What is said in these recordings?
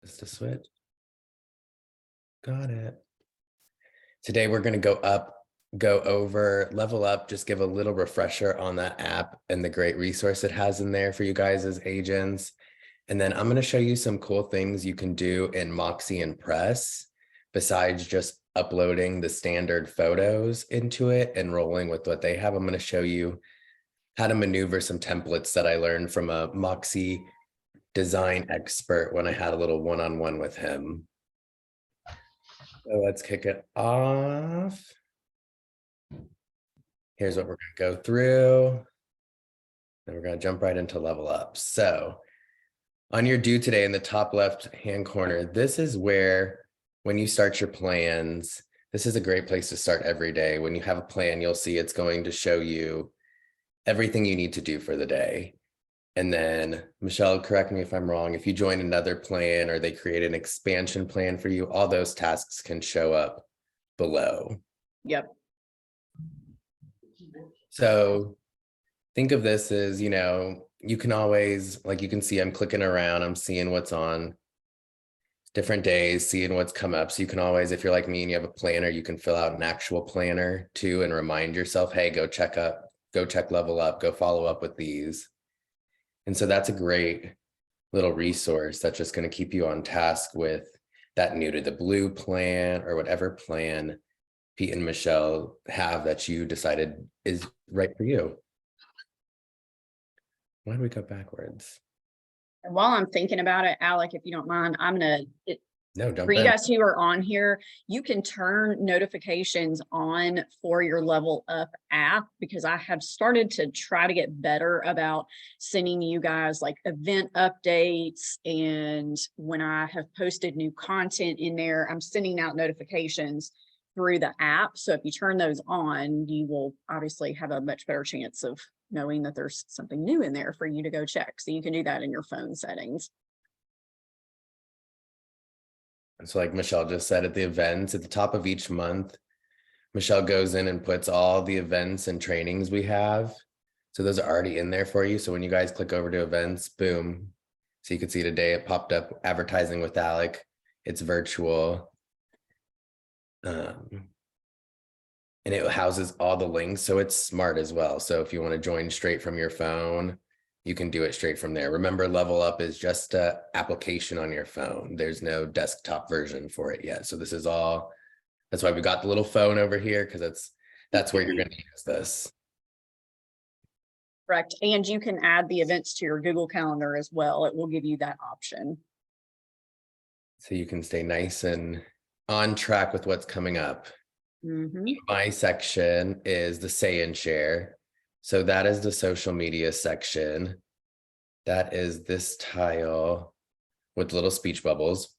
Just a switch. Got it. Today we're going to go over Level Up, just give a little refresher on that app and the great resource it has in there for you guys as agents. And then I'm going to show you some cool things you can do in Moxi and Press besides just uploading the standard photos into it and rolling with what they have. I'm going to show you how to maneuver some templates that I learned from a Moxi design expert when I had a little one-on-one with him. So let's kick it off. Here's what we're going to go through. Then we're going to jump right into Level Up. So on your do today in the top left hand corner, this is where when you start your plans, this is a great place to start every day. When you have a plan, you'll see it's going to show you everything you need to do for the day. And then Michelle, correct me if I'm wrong, if you join another plan or they create an expansion plan for you, all those tasks can show up below. Yep. So think of this as, you know, you can always, like you can see, I'm clicking around, I'm seeing what's on different days, seeing what's come up. So you can always, if you're like me and you have a planner, you can fill out an actual planner too and remind yourself, hey, go check Level Up, go follow up with these. And so that's a great little resource that's just going to keep you on task with that new to the blue plan or whatever plan Pete and Michelle have that you decided is right for you. Why did we go backwards? And while I'm thinking about it, Alec, if you don't mind, I'm gonna jump for you in. guys who are on here, you can turn notifications on for your Level Up app, because I have started to try to get better about sending you guys like event updates. And when I have posted new content in there, I'm sending out notifications through the app. So if you turn those on, you will obviously have a much better chance of knowing that there's something new in there for you to go check. So you can do that in your phone settings. And so like Michelle just said, at the events at the top of each month, Michelle goes in and puts all the events and trainings we have. So those are already in there for you. So when you guys click over to events, boom. So you can see today it popped up advertising with Alec. It's virtual. And it houses all the links. So it's smart as well. So if you want to join straight from your phone, you can do it straight from there. Remember, Level Up is just an application on your phone. There's no desktop version for it yet. So this is all, that's why we got the little phone over here, because that's where you're going to use this. Correct. And you can add the events to your Google Calendar as well. It will give you that option. So you can stay nice and on track with what's coming up. My section is the Say and Share. So that is the social media section. That is this tile with little speech bubbles.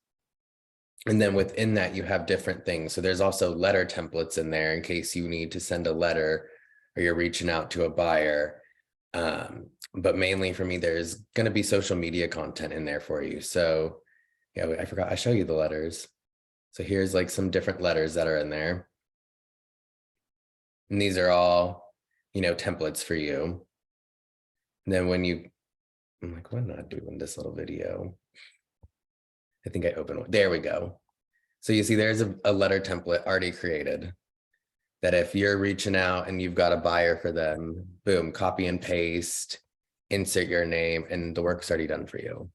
And then within that, you have different things. So there's also letter templates in there in case you need to send a letter or you're reaching out to a buyer. But mainly for me, there's going to be social media content in there for you. So yeah, I forgot, I show you the letters. So here's like some different letters that are in there. And these are all, you know, templates for you. And then when you, I'm like, why not doing this little video? I think I opened one. There we go. So you see there's a letter template already created that if you're reaching out and you've got a buyer for them, boom, copy and paste, insert your name, and the work's already done for you.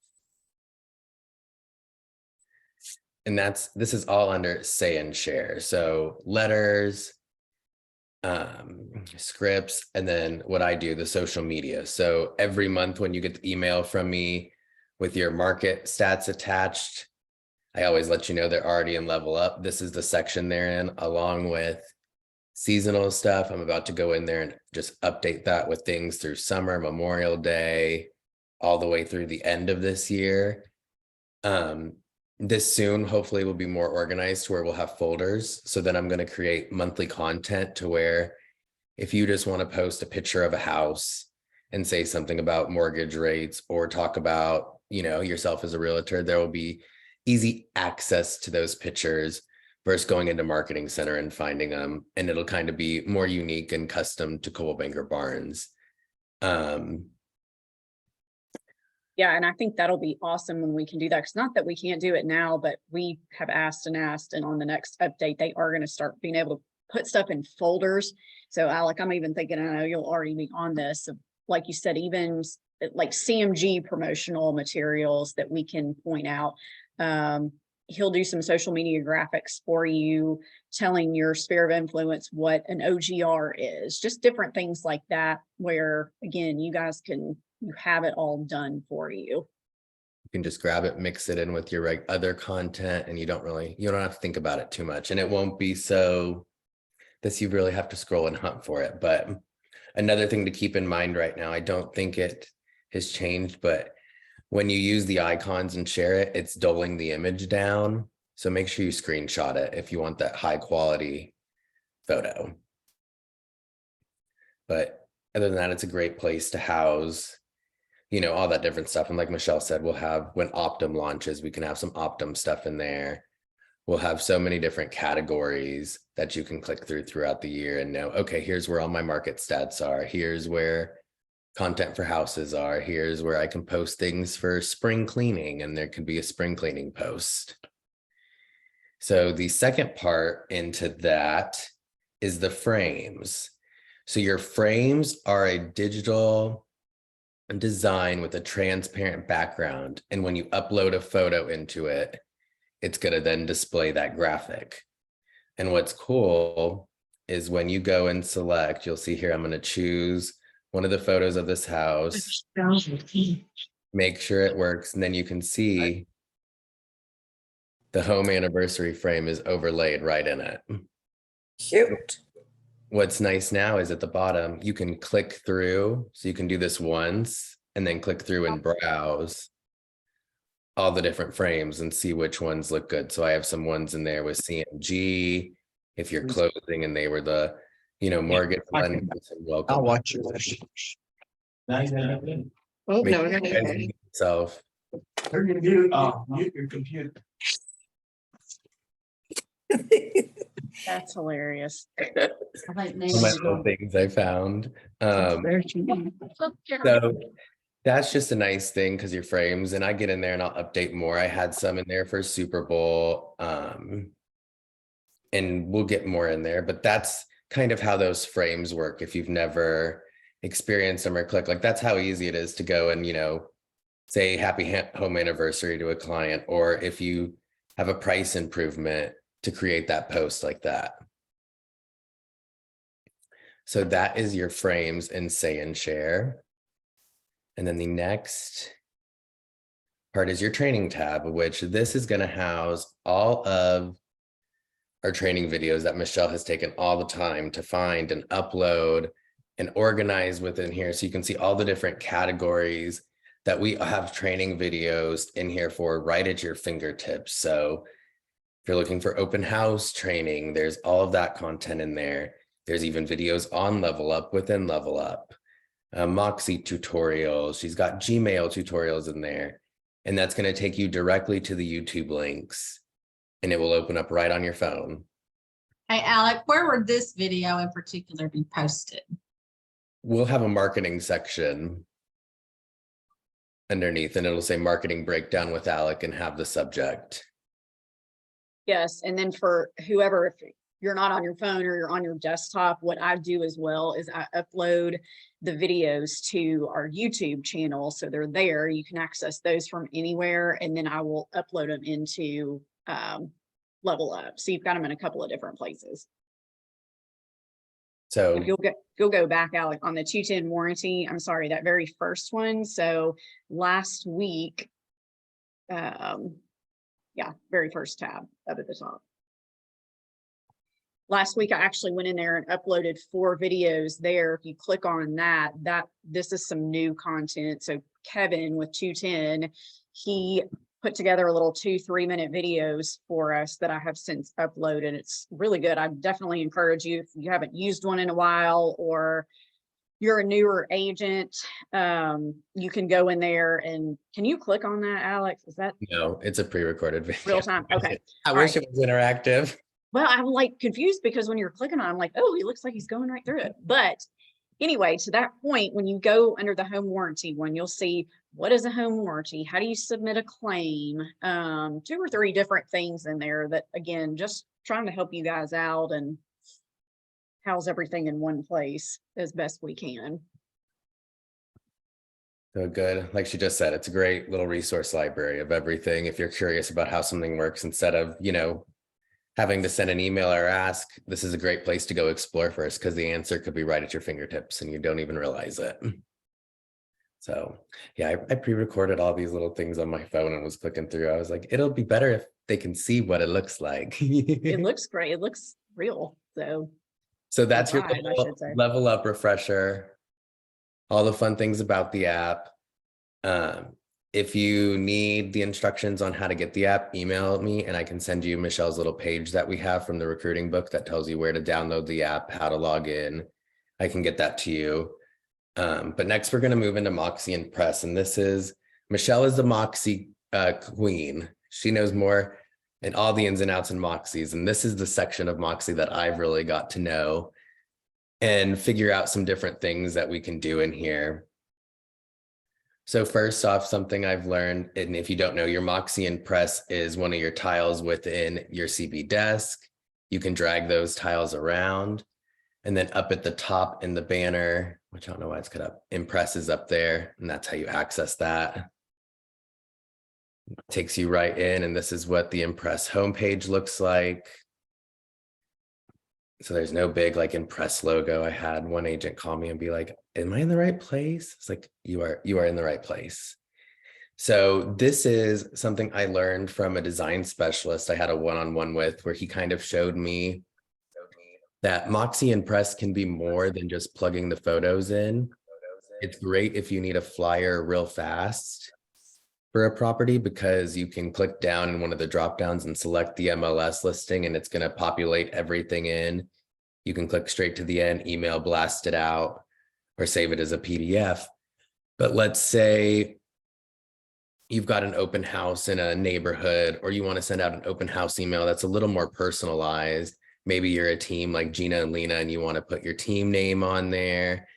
And this is all under Say and Share. So letters, scripts, and then what I do, the social media. So every month when you get the email from me with your market stats attached, I always let you know they're already in Level Up. This is the section they're in, along with seasonal stuff. I'm about to go in there and just update that with things through summer, Memorial Day, all the way through the end of this year. This soon, hopefully, will be more organized to where we'll have folders. So then I'm going to create monthly content to where if you just want to post a picture of a house and say something about mortgage rates or talk about, you know, yourself as a realtor, there will be easy access to those pictures versus going into Marketing Center and finding them. And it'll kind of be more unique and custom to Coldwell Banker Barnes. Yeah, and I think that'll be awesome when we can do that. Because not that we can't do it now, but we have asked, and on the next update, they are going to start being able to put stuff in folders. So Alec, I'm even thinking, I know you'll already be on this, like you said, even like CMG promotional materials that we can point out. He'll do some social media graphics for you, telling your sphere of influence what an OGR is, just different things like that, where again, you have it all done for you. You can just grab it, mix it in with your other content, and you don't have to think about it too much. And it won't be so that you really have to scroll and hunt for it. But another thing to keep in mind right now, I don't think it has changed, but when you use the icons and share it, it's doubling the image down. So make sure you screenshot it if you want that high quality photo. But other than that, it's a great place to house, all that different stuff. And like Michelle said, we'll have, when Optum launches, we can have some Optum stuff in there. We'll have so many different categories that you can click throughout the year and know, okay, here's where all my market stats are. Here's where content for houses are. Here's where I can post things for spring cleaning, and there could be a spring cleaning post. So the second part into that is the frames. So your frames are a digital design with a transparent background. And when you upload a photo into it, it's going to then display that graphic. And what's cool is when you go and select, you'll see here, I'm going to choose one of the photos of this house, make sure it works, and then you can see the home anniversary frame is overlaid right in it. Cute. What's nice now is at the bottom, you can click through. So you can do this once and then click through and browse all the different frames and see which ones look good. So I have some ones in there with CMG, if you're closing, and they were the, mortgage lending. Welcome. I'll watch you. Oh, Make no, you guys mute yourself. Turn your mute your computer. That's hilarious. Some of my little things I found. So that's just a nice thing because your frames, and I get in there and I'll update more. I had some in there for Super Bowl, and we'll get more in there, but that's kind of how those frames work. If you've never experienced them or click, like that's how easy it is to go and, say happy home anniversary to a client, or if you have a price improvement, to create that post like that. So that is your frames in Say and Share. And then the next part is your training tab, which this is going to house all of our training videos that Michelle has taken all the time to find and upload and organize within here. So you can see all the different categories that we have training videos in here for right at your fingertips. So if you're looking for open house training, there's all of that content in there. There's even videos on Level Up within Level Up, Moxi tutorials. She's got Gmail tutorials in there, and that's going to take you directly to the YouTube links, and it will open up right on your phone. Hey, Alec, where would this video in particular be posted? We'll have a marketing section underneath, and it'll say marketing breakdown with Alec and have the subject. Yes, and then for whoever, if you're not on your phone or you're on your desktop, what I do as well is I upload the videos to our YouTube channel. So they're there. You can access those from anywhere, and then I will upload them into Level Up. So you've got them in a couple of different places. So if you'll go back, Alec, on the 210 warranty. I'm sorry, that very first one. So last week, yeah, very first tab up at the top. Last week, I actually went in there and uploaded 4 videos there. If you click on that, this is some new content. So Kevin with 210, he put together a little 2-3 minute videos for us that I have since uploaded. It's really good. I definitely encourage you, if you haven't used one in a while or you're a newer agent, you can go in there and can you click on that, Alex? Is that? No, it's a pre-recorded video. Real time. Okay. I wish it was interactive. Well, I'm like confused because when you're clicking on it, I'm like, oh, he looks like he's going right through it. But anyway, to that point, when you go under the home warranty one, you'll see what is a home warranty? How do you submit a claim? 2 or 3 different things in there that, again, just trying to help you guys out and house everything in one place as best we can. So good. Like she just said, it's a great little resource library of everything. If you're curious about how something works, instead of, having to send an email or ask, this is a great place to go explore first, because the answer could be right at your fingertips and you don't even realize it. So yeah, I pre-recorded all these little things on my phone and was clicking through. I was like, it'll be better if they can see what it looks like. It looks great. It looks real. So that's your Right, I should say. level up refresher. All the fun things about the app. If you need the instructions on how to get the app, email me and I can send you Michelle's little page that we have from the recruiting book that tells you where to download the app, how to log in. I can get that to you. But next we're going to move into Moxi and Press. And Michelle is the Moxi queen. She knows more and all the ins and outs in Moxis. And this is the section of Moxi that I've really got to know and figure out some different things that we can do in here. So first off, something I've learned, and if you don't know, your Moxi and Press is one of your tiles within your CB desk. You can drag those tiles around. And then up at the top in the banner, which I don't know why it's cut up, Impress is up there, and that's how you access that. It takes you right in, and this is what the Impress homepage looks like. So there's no big Impress logo. I had one agent call me and be like, am I in the right place? It's like, you are in the right place. So this is something I learned from a design specialist I had a one-on-one with, where he kind of showed me that Moxi and Press can be more than just plugging the photos in. It's great if you need a flyer real fast for a property, because you can click down in one of the drop downs and select the MLS listing, and it's going to populate everything in. You can click straight to the end, email, blast it out, or save it as a PDF. But let's say you've got an open house in a neighborhood, or you want to send out an open house email that's a little more personalized. Maybe you're a team like Gina and Lena and you want to put your team name on there.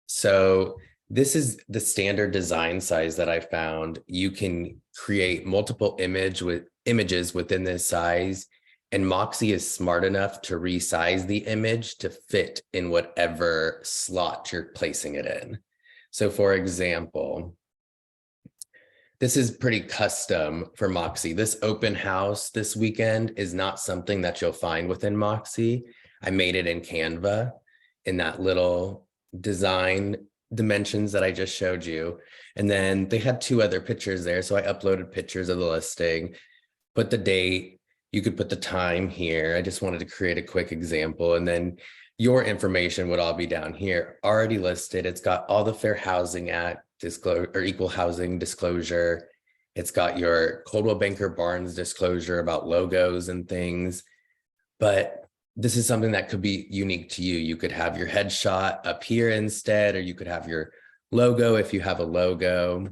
So this is the standard design size that I found. You can create multiple images within this size, and Moxi is smart enough to resize the image to fit in whatever slot you're placing it in. So for example, this is pretty custom for Moxi. This open house this weekend is not something that you'll find within Moxi. I made it in Canva in that little design dimensions that I just showed you. And then they had 2 other pictures there. So I uploaded pictures of the listing, put the date, you could put the time here. I just wanted to create a quick example. And then your information would all be down here, already listed. It's got all the Fair Housing Act disclosure or equal housing disclosure. It's got your Coldwell Banker Barnes disclosure about logos and things. But this is something that could be unique to you. You could have your headshot up here instead, or you could have your logo if you have a logo.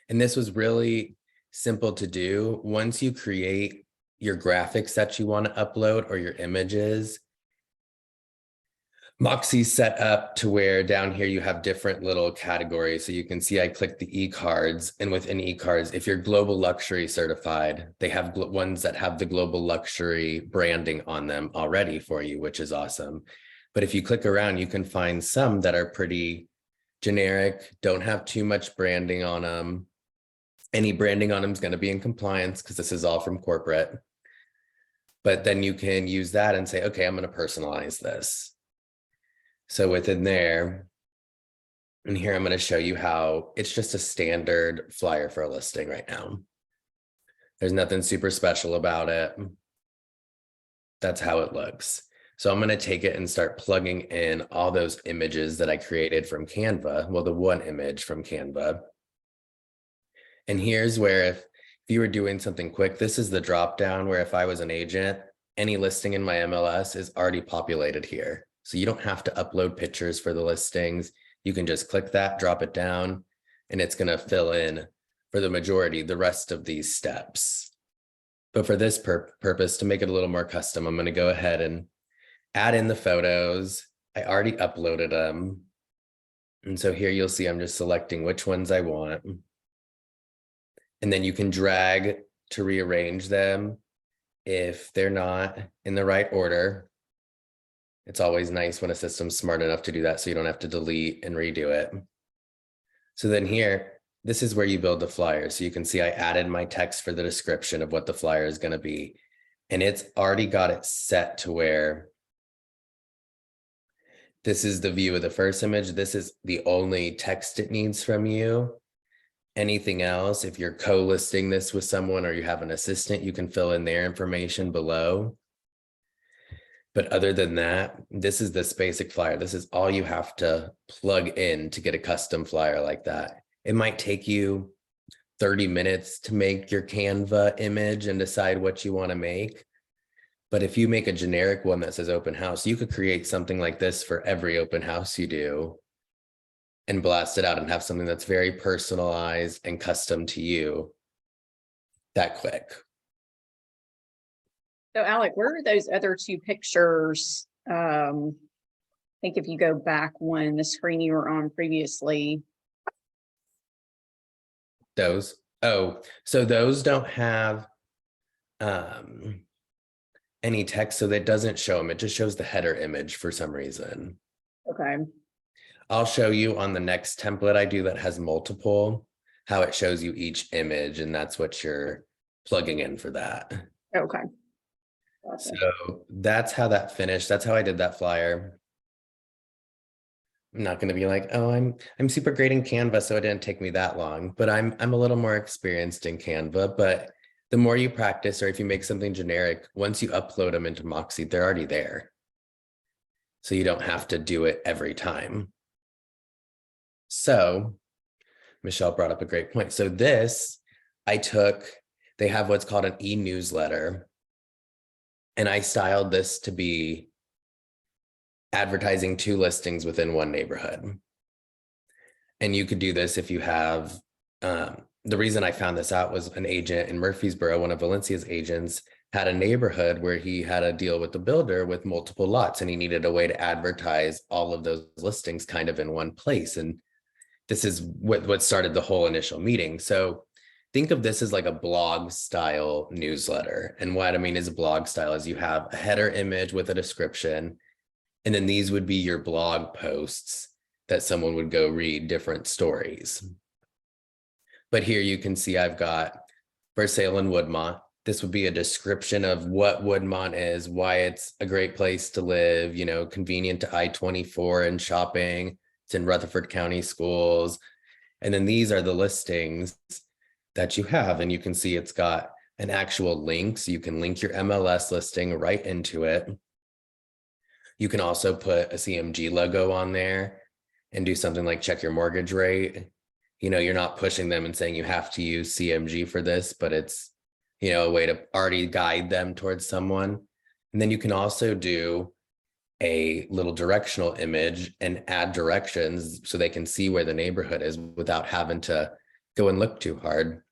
And this was really simple to do. Once you create your graphics that you want to upload or your images, Moxi's set up to where down here you have different little categories. So you can see I clicked the e-cards, and within e-cards, if you're global luxury certified, they have ones that have the global luxury branding on them already for you, which is awesome. But if you click around, you can find some that are pretty generic, don't have too much branding on them. Any branding on them is going to be in compliance because this is all from corporate. But then you can use that and say, okay, I'm going to personalize this. So within there, and here I'm going to show you how it's just a standard flyer for a listing right now. There's nothing super special about it. That's how it looks. So I'm going to take it and start plugging in all those images that I created from Canva. Well, the one image from Canva. And here's where if you were doing something quick, this is the drop down where if I was an agent, any listing in my MLS is already populated here. So you don't have to upload pictures for the listings. You can just click that, drop it down, and it's going to fill in for the majority, the rest of these steps. But for this purpose, to make it a little more custom, I'm going to go ahead and add in the photos. I already uploaded them. And so here you'll see I'm just selecting which ones I want. And then you can drag to rearrange them if they're not in the right order. It's always nice when a system's smart enough to do that so you don't have to delete and redo it. So then here, this is where you build the flyer. So you can see I added my text for the description of what the flyer is going to be. And it's already got it set to where this is the view of the first image. This is the only text it needs from you. Anything else, if you're co-listing this with someone or you have an assistant, you can fill in their information below. But other than that, this is this basic flyer. This is all you have to plug in to get a custom flyer like that. It might take you 30 minutes to make your Canva image and decide what you want to make. But if you make a generic one that says open house, you could create something like this for every open house you do and blast it out and have something that's very personalized and custom to you that quick. So Alec, where are those other two pictures? I think if you go back one, the screen you were on previously. Those, oh, so those don't have any text, so that doesn't show them. It just shows the header image for some reason. Okay. I'll show you on the next template I do that has multiple, how it shows you each image, and that's what you're plugging in for that. Okay. Gotcha. So that's how that finished. That's how I did that flyer. I'm not going to be like, oh, I'm super great in Canva, so it didn't take me that long, but I'm a little more experienced in Canva. But the more you practice, or if you make something generic, once you upload them into Moxi, they're already there. So you don't have to do it every time. So Michelle brought up a great point. So this, they have what's called an e-newsletter. And I styled this to be advertising 2 listings within one neighborhood. And you could do this if you have, the reason I found this out was an agent in Murfreesboro, one of Valencia's agents, had a neighborhood where he had a deal with the builder with multiple lots, and he needed a way to advertise all of those listings kind of in one place. And this is what started the whole initial meeting. So think of this as like a blog style newsletter. And what I mean is a blog style is you have a header image with a description, and then these would be your blog posts that someone would go read different stories. But here you can see I've got for sale in Woodmont. This would be a description of what Woodmont is, why it's a great place to live, you know, convenient to I-24 and shopping. It's in Rutherford County schools. And then these are the listings that you have. And you can see it's got an actual link. So you can link your MLS listing right into it. You can also put a CMG logo on there and do something like check your mortgage rate. You know, you're not pushing them and saying you have to use CMG for this, but it's, you know, a way to already guide them towards someone. And then you can also do a little directional image and add directions so they can see where the neighborhood is without having to go and look too hard.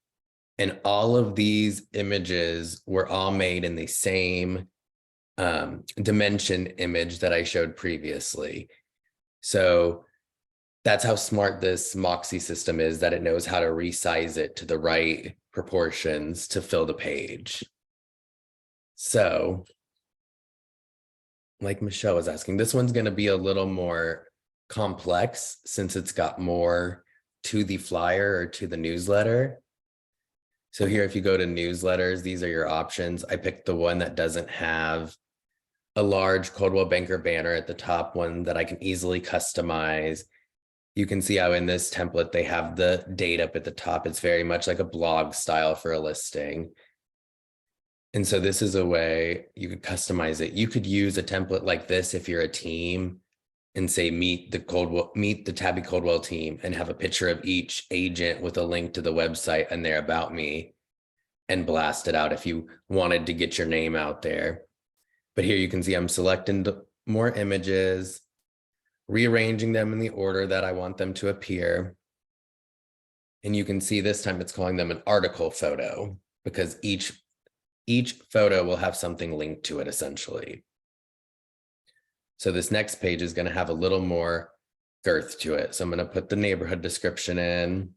And all of these images were all made in the same dimension image that I showed previously. So that's how smart this Moxi system is, that it knows how to resize it to the right proportions to fill the page. So like Michelle was asking, this one's going to be a little more complex since it's got more to the flyer or to the newsletter. So here, if you go to newsletters, these are your options. I picked the one that doesn't have a large Coldwell Banker banner at the top, one that I can easily customize. You can see how in this template, they have the date up at the top. It's very much like a blog style for a listing. And so this is a way you could customize it. You could use a template like this if you're a team and say, meet the Tabby Coldwell team, and have a picture of each agent with a link to the website and their about me, and blast it out if you wanted to get your name out there. But here you can see I'm selecting more images, rearranging them in the order that I want them to appear. And you can see this time it's calling them an article photo, because each photo will have something linked to it essentially. So this next page is going to have a little more girth to it. So I'm going to put the neighborhood description in.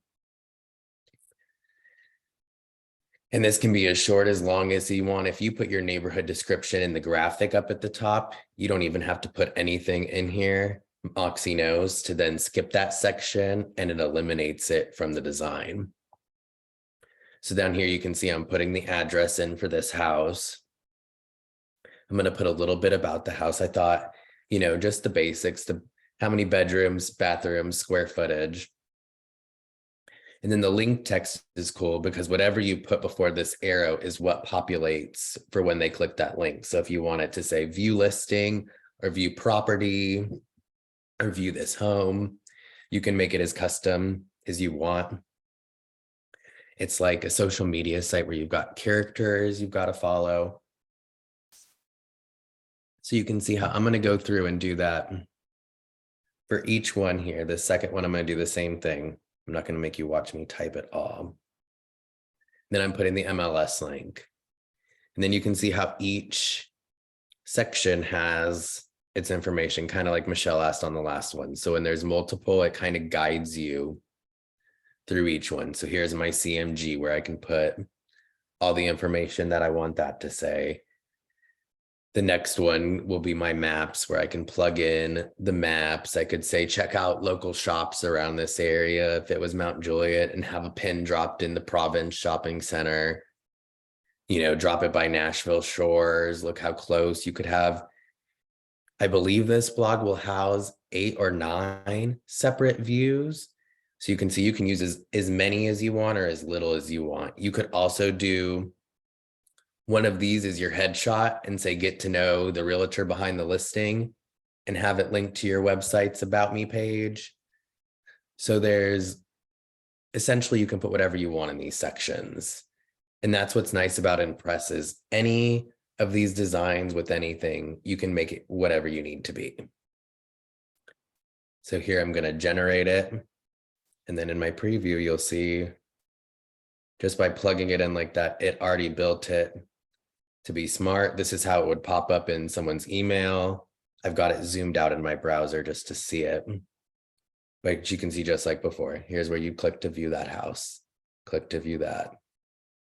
And this can be as short as long as you want. If you put your neighborhood description in the graphic up at the top, you don't even have to put anything in here. Moxi knows to then skip that section and it eliminates it from the design. So down here, you can see I'm putting the address in for this house. I'm going to put a little bit about the house. I thought, you know, just the basics, how many bedrooms, bathrooms, square footage. And then the link text is cool because whatever you put before this arrow is what populates for when they click that link. So if you want it to say view listing or view property or view this home, you can make it as custom as you want. It's like a social media site where you've got characters you've got to follow. So you can see how I'm going to go through and do that for each one here. The second one, I'm going to do the same thing. I'm not going to make you watch me type it all. Then I'm putting the MLS link. And then you can see how each section has its information, kind of like Michelle asked on the last one. So when there's multiple, it kind of guides you through each one. So here's my CMG where I can put all the information that I want that to say. The next one will be my maps where I can plug in the maps. I could say, check out local shops around this area if it was Mount Juliet and have a pin dropped in the Province Shopping Center. You know, drop it by Nashville Shores. Look how close you could have. I believe this blog will house 8 or 9 separate views. So you can see you can use as many as you want or as little as you want. You could also do one of these is your headshot and say, get to know the realtor behind the listing and have it linked to your website's About Me page. So there's essentially you can put whatever you want in these sections. And that's what's nice about Impress is any of these designs with anything, you can make it whatever you need to be. So here I'm going to generate it. And then in my preview, you'll see just by plugging it in like that, it already built it to be smart. This is how it would pop up in someone's email. I've got it zoomed out in my browser just to see it. But you can see just like before, here's where you click to view that house, click to view that,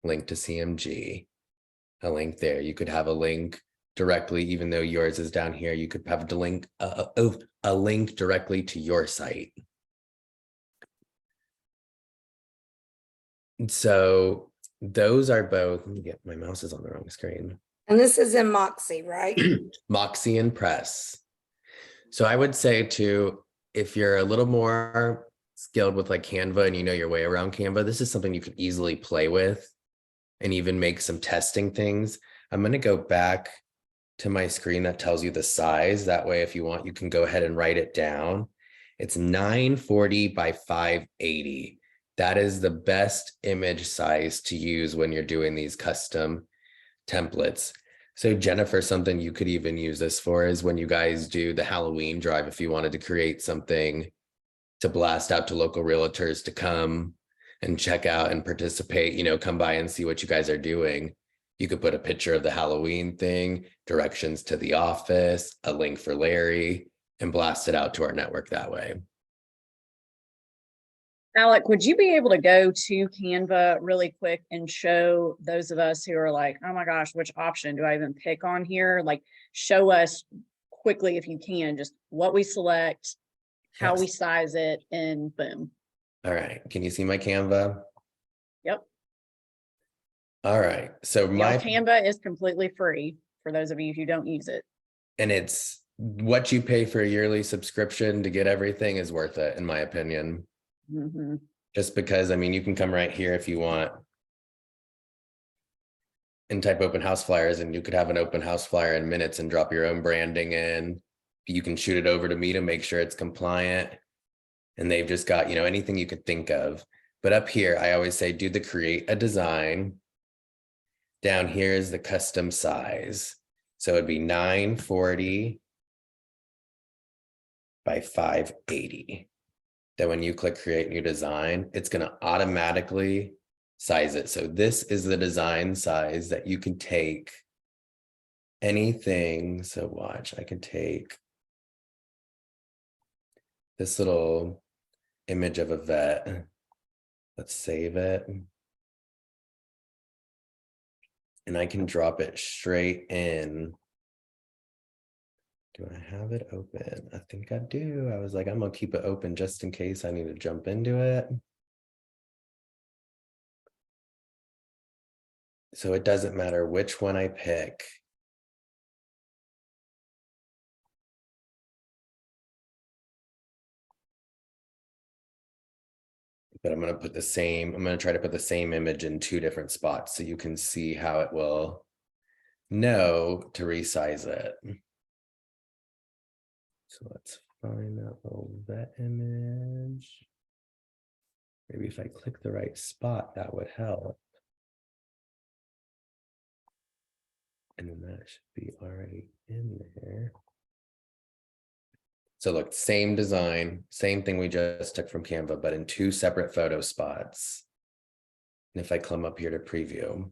link to CMG, a link there. You could have a link directly, even though yours is down here, you could have a link directly to your site. So those are both, let me get my mouse is on the wrong screen. And this is in Moxi, right? Moxi and Press. So I would say too, if you're a little more skilled with like Canva and you know your way around Canva, this is something you can easily play with and even make some testing things. I'm going to go back to my screen that tells you the size. That way, if you want, you can go ahead and write it down. It's 940 by 580. That is the best image size to use when you're doing these custom templates. So Jennifer, something you could even use this for is when you guys do the Halloween drive, if you wanted to create something to blast out to local realtors to come and check out and participate, you know, come by and see what you guys are doing. You could put a picture of the Halloween thing, directions to the office, a link for Larry, and blast it out to our network that way. Alec, would you be able to go to Canva really quick and show those of us who are like, oh my gosh, which option do I even pick on here? Like show us quickly, if you can, just what we select, how we size it, and boom. All right. Can you see my Canva? Yep. All right. So my Canva is completely free for those of you who don't use it. And it's what you pay for a yearly subscription to get everything is worth it, in my opinion. Mm-hmm. Just because, I mean, you can come right here if you want and type open house flyers, and you could have an open house flyer in minutes and drop your own branding in. You can shoot it over to me to make sure it's compliant. And they've just got, you know, anything you could think of. But up here, I always say, do the create a design. Down here is the custom size. So it'd be 940 by 580. Then when you click create new design, it's going to automatically size it. So this is the design size that you can take anything. So watch, I can take this little image of a vet. Let's save it. And I can drop it straight in. Do I have it open? I think I do. I was like, I'm gonna keep it open just in case I need to jump into it. So it doesn't matter which one I pick. But I'm going to try to put the same image in 2 different spots so you can see how it will know to resize it. So let's find that little vet image. Maybe if I click the right spot, that would help. And then that should be already in there. So look, same design, same thing we just took from Canva, but in 2 separate photo spots. And if I come up here to preview,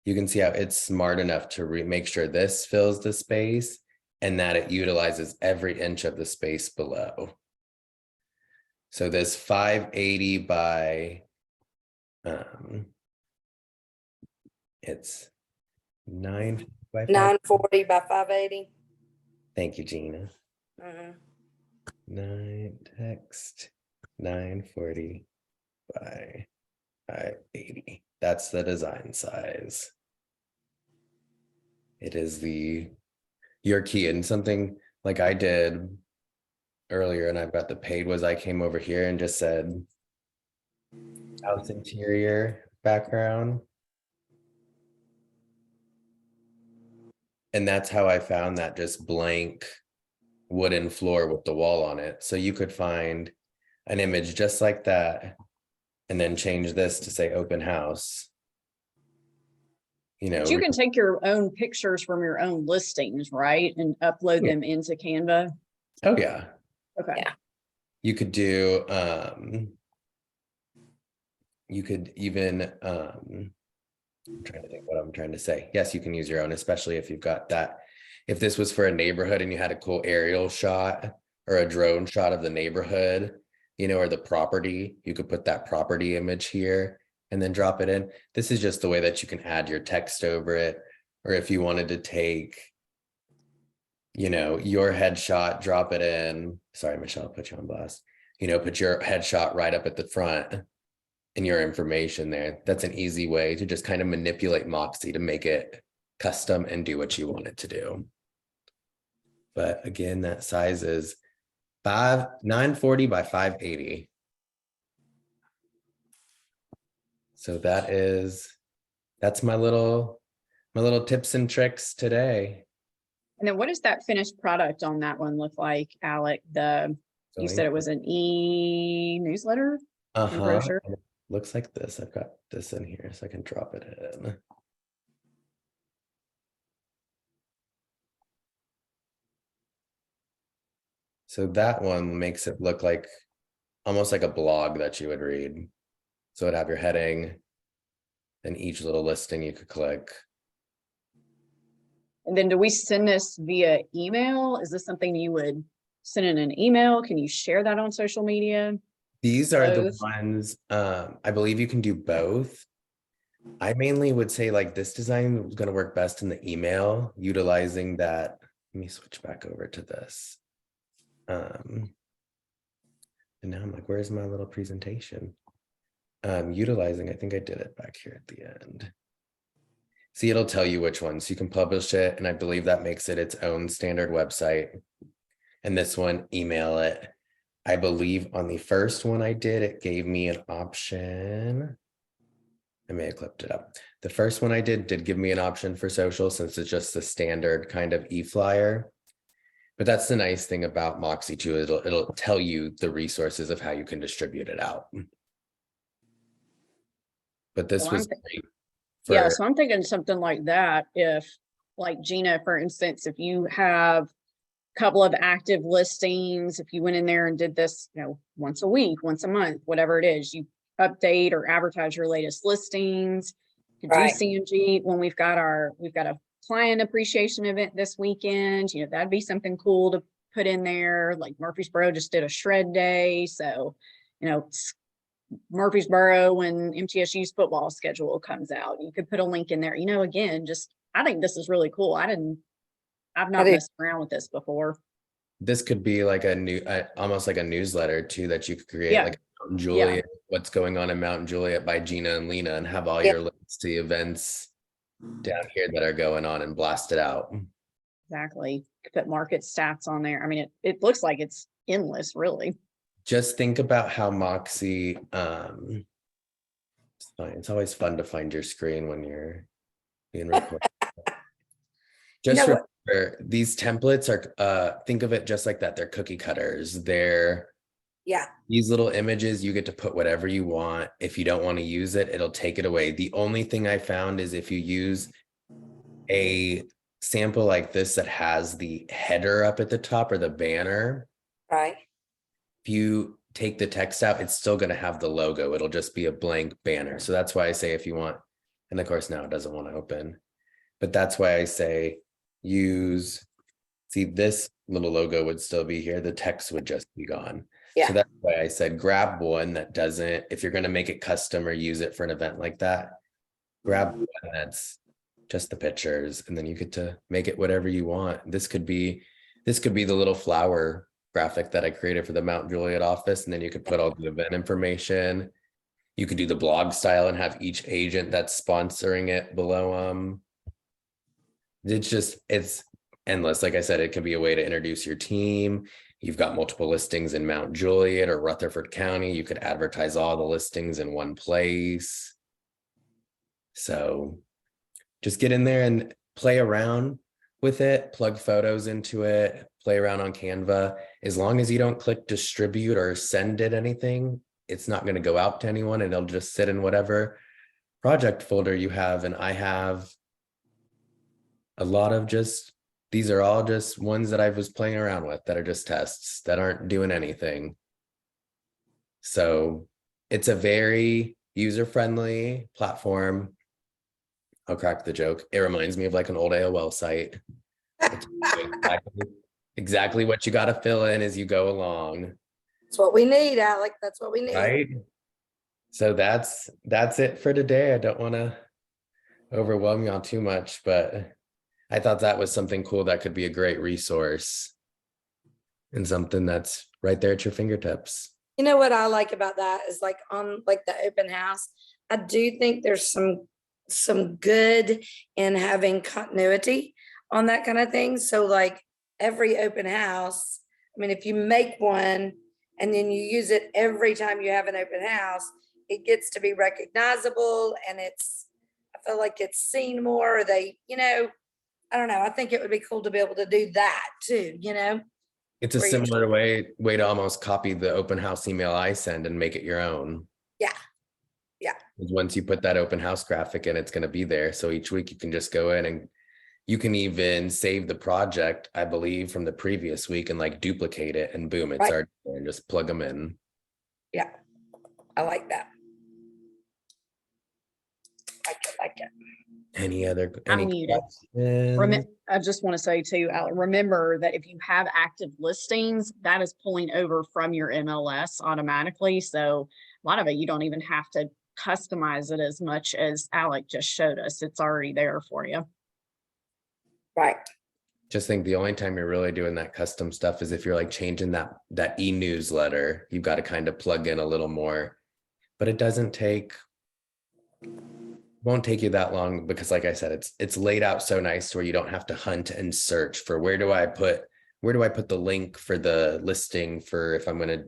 you can see how it's smart enough to make sure this fills the space and that it utilizes every inch of the space below. So this 580 by, it's 9 by 940 by 580. Thank you, Gina. Mhm. 940 by 580. That's the design size. It is your key, and something like I did earlier, and I've got the paid was I came over here and just said house interior background. And that's how I found that just blank wooden floor with the wall on it. So you could find an image just like that and then change this to say open house. You know, But you can take your own pictures from your own listings, right? And upload them into Canva. oh yeah. Okay. Yeah. You could do, you could even, I'm trying to think what I'm trying to say. Yes, you can use your own, especially if you've got that. If this was for a neighborhood and you had a cool aerial shot or a drone shot of the neighborhood, you know, or the property, you could put that property image here and then drop it in. This is just the way that you can add your text over it. Or if you wanted to take, you know, your headshot, drop it in. Sorry, Michelle, put you on blast. You know, put your headshot right up at the front and your information there. That's an easy way to just kind of manipulate Moxi to make it custom and do what you want it to do. But again, that size is 940 by 580. So that's my little tips and tricks today. And then what does that finished product on that one look like, Alec? You said it was an e-newsletter? Brochure. Looks like this. I've got this in here so I can drop it in. So that one makes it look like almost like a blog that you would read. So it'd have your heading, then each little listing you could click. And then do we send this via email? Is this something you would send in an email? Can you share that on social media? These are the ones, I believe you can do both. I mainly would say like this design is going to work best in the email, utilizing that. Let me switch back over to this. And now I'm like, where's my little presentation? Utilizing, I think I did it back here at the end. See, it'll tell you which one, so you can publish it. And I believe that makes it its own standard website. And this one, email it. I believe on the first one I did, it gave me an option. I may have clipped it up. The first one I did give me an option for social since it's just the standard kind of e-flyer. But that's the nice thing about Moxi too. It'll tell you the resources of how you can distribute it out. But this was great. Yeah, so I'm thinking something like that. If like Gina, for instance, if you have a couple of active listings, if you went in there and did this, you know, once a week, once a month, whatever it is, you update or advertise your latest listings. You do CMG when we've got a client appreciation event this weekend. You know, that'd be something cool to put in there, like Murfreesboro just did a shred day. So, Murfreesboro, when MTSU's football schedule comes out, you could put a link in there, again, I think this is really cool. I've not messed around with this before. This could be like almost like a newsletter too, that you could create, Yeah. like Mountain Juliet, what's going on in Mountain Juliet by Gina and Lena, and have all your links to events down here that are going on and blast it out. Exactly. Put market stats on there. I mean, it looks like it's endless, really. Just think about how Moxi, it's fine. It's always fun to find your screen when you're being recorded. Just remember, these templates are, think of it just like that. They're cookie cutters. They're these little images, you get to put whatever you want. If you don't want to use it, it'll take it away. The only thing I found is if you use a sample like this that has the header up at the top or the banner, Right. if you take the text out, it's still going to have the logo. It'll just be a blank banner. So that's why I say if you want, and of course now it doesn't want to open, but that's why I say see, this little logo would still be here. The text would just be gone. Yeah. So that's why I said grab one that doesn't, if you're going to make it custom or use it for an event like that, grab one that's just the pictures, and then you get to make it whatever you want. This could be the little flower graphic that I created for the Mount Juliet office, and then you could put all the event information. You could do the blog style and have each agent that's sponsoring it below. It's endless. Like I said, it can be a way to introduce your team. You've got multiple listings in Mount Juliet or Rutherford County. You could advertise all the listings in one place. So just get in there and play around with it, plug photos into it, play around on Canva. As long as you don't click distribute or send it anything, it's not going to go out to anyone, and it'll just sit in whatever project folder you have. And I have a lot of these are all just ones that I was playing around with that are just tests that aren't doing anything. So it's a very user-friendly platform. I'll crack the joke. It reminds me of like an old AOL site. It's exactly what you got to fill in as you go along. That's what we need, Alec. That's what we need. Right. So that's it for today. I don't want to overwhelm y'all too much, but I thought that was something cool that could be a great resource and something that's right there at your fingertips. You know what I like about that is like on like the open house, I do think there's some good in having continuity on that kind of thing. So like every open house, I mean, if you make one and then you use it every time you have an open house, it gets to be recognizable, and I feel like it's seen more. Or they, I don't know. I think it would be cool to be able to do that too, It's a similar way to almost copy the open house email I send and make it your own. Yeah. Yeah. Once you put that open house graphic in, it's going to be there. So each week you can just go in, and you can even save the project, I believe, from the previous week and like duplicate it, and boom, it's already there, and just plug them in. Yeah. I like that. Like it. Any I'm muted. I just want to say too, Alec, remember that if you have active listings, that is pulling over from your MLS automatically. So a lot of it, you don't even have to customize it as much as Alec just showed us. It's already there for you. Right. Just think the only time you're really doing that custom stuff is if you're like changing that e-newsletter. You've got to kind of plug in a little more, but it won't take you that long, because like I said, it's laid out so nice where you don't have to hunt and search for where do I put the link for the listing for if I'm going to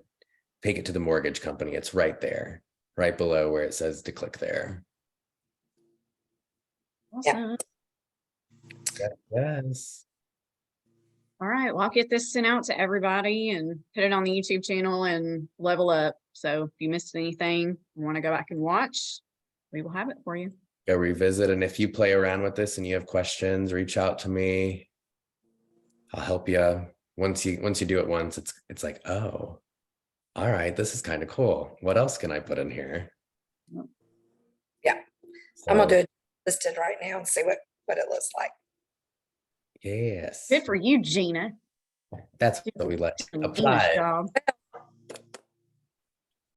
take it to the mortgage company. It's right there, right below where it says to click there. Awesome. Yes. All right. Well, I'll get this sent out to everybody and put it on the YouTube channel and level up. So if you missed anything, want to go back and watch, we will have it for you. Go revisit. And if you play around with this and you have questions, reach out to me. I'll help you. Once you do it once, it's like, oh, all right, this is kind of cool. What else can I put in here? Yeah. So, I'm gonna do it listed right now and see what it looks like. Yes. Good for you, Gina. That's what we like. Genius Apply. job.